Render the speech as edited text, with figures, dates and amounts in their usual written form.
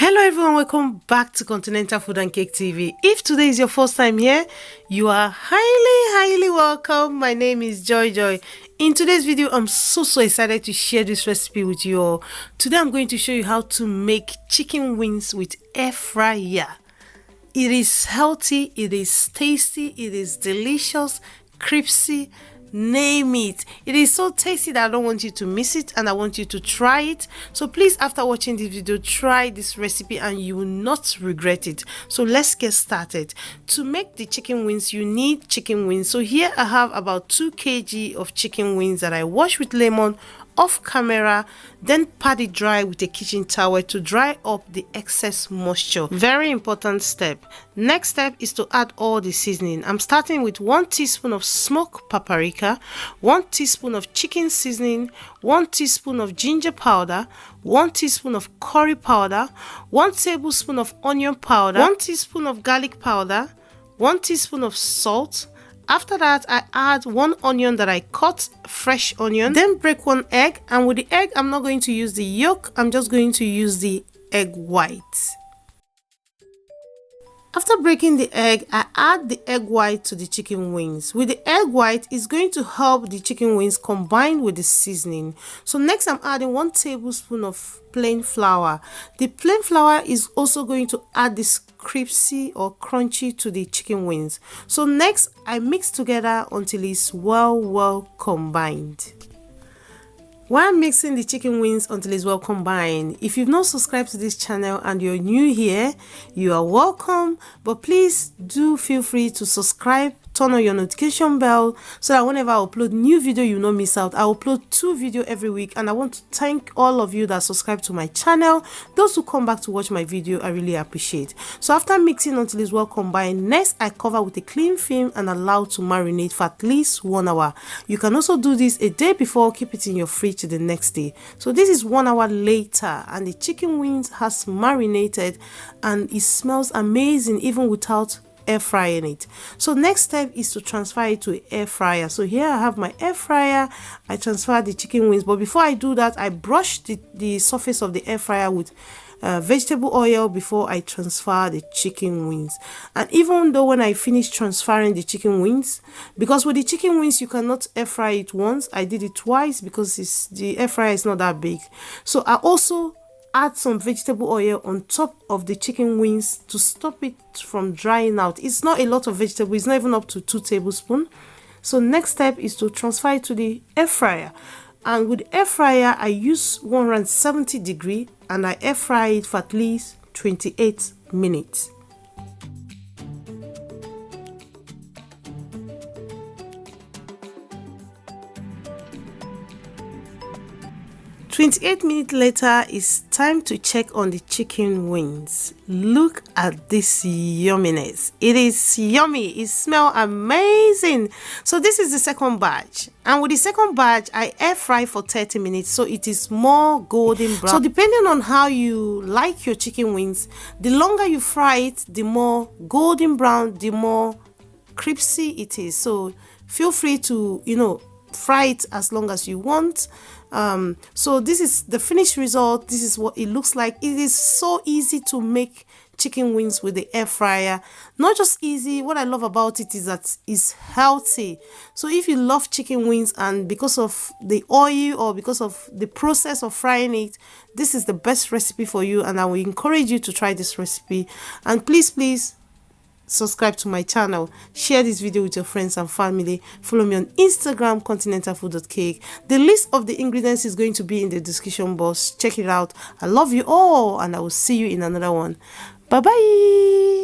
Hello everyone, welcome back to Continental Food and Cake TV. If today is your first time here, you are highly welcome. My name is Joy. In today's video, I'm so excited to share this recipe with you all. Today I'm going to show you how to make chicken wings with air fryer. It is healthy, it is tasty, it is delicious, crispy, name it. It is so tasty that I don't want you to miss it and I want you to try it. So please, after watching this video, try this recipe and you will not regret it. So let's get started. To make the chicken wings, you need chicken wings. So here I have about 2 kg of chicken wings that I wash with lemon off camera, then pat it dry with a kitchen towel to dry up the excess moisture. Very important step. Next step is to add all the seasoning. I'm starting with 1 teaspoon of smoked paprika, 1 teaspoon of chicken seasoning, 1 teaspoon of ginger powder, 1 teaspoon of curry powder, 1 tablespoon of onion powder, 1 teaspoon of garlic powder, 1 teaspoon of salt. After that, I add 1 onion that I cut, fresh onion, then break 1 egg, and with the egg, I'm not going to use the yolk, I'm just going to use the egg white. After breaking the egg, I add the egg white to the chicken wings. With the egg white, it's going to help the chicken wings combine with the seasoning. So next, I'm adding 1 tablespoon of plain flour. The plain flour is also going to add this crispy or crunchy to the chicken wings. So next, I mix together until it's well combined. While I'm mixing the chicken wings until it's well combined, if you've not subscribed to this channel and you're new here, you are welcome, but please do feel free to subscribe, turn on your notification bell so that whenever I upload new video, you will not miss out. I upload 2 videos every week, and I want to thank all of you that subscribe to my channel. Those who come back to watch my video, I really appreciate. So after mixing until it's well combined, next I cover with a cling film and allow to marinate for at least 1 hour. You can also do this a day before, keep it in your fridge to the next day. So this is 1 hour later and the chicken wings has marinated and it smells amazing even without air frying it. So next step is to transfer it to an air fryer. So here I have my air fryer. I transfer the chicken wings, but before I do that, I brush the surface of the air fryer with vegetable oil before I transfer the chicken wings. And even though when I finish transferring the chicken wings, because with the chicken wings you cannot air fry it once, I did it twice because the air fryer is not that big. So I also add some vegetable oil on top of the chicken wings to stop it from drying out. It's not a lot of vegetable, it's not even up to 2 tablespoons. So next step is to transfer it to the air fryer. And with the air fryer, I use 170 degrees and I air fry it for at least 28 minutes. 28 minutes later, it's time to check on the chicken wings. Look at this yumminess. It is yummy. It smells amazing. So this is the second batch. And with the second batch, I air fry for 30 minutes so it is more golden brown. So depending on how you like your chicken wings, the longer you fry it, the more golden brown, the more crispy it is. So feel free to, fry it as long as you want. So this is the finished result. This is what it looks like. It is so easy to make chicken wings with the air fryer. Not just easy, what I love about it is that it's healthy. So if you love chicken wings and because of the oil or because of the process of frying it, this is the best recipe for you, and I will encourage you to try this recipe. And please subscribe to my channel, share this video with your friends and family, follow me on Instagram, continentalfood.cake. The list of the ingredients is going to be in the description box. Check it out. I love you all and I will see you in another one. Bye bye.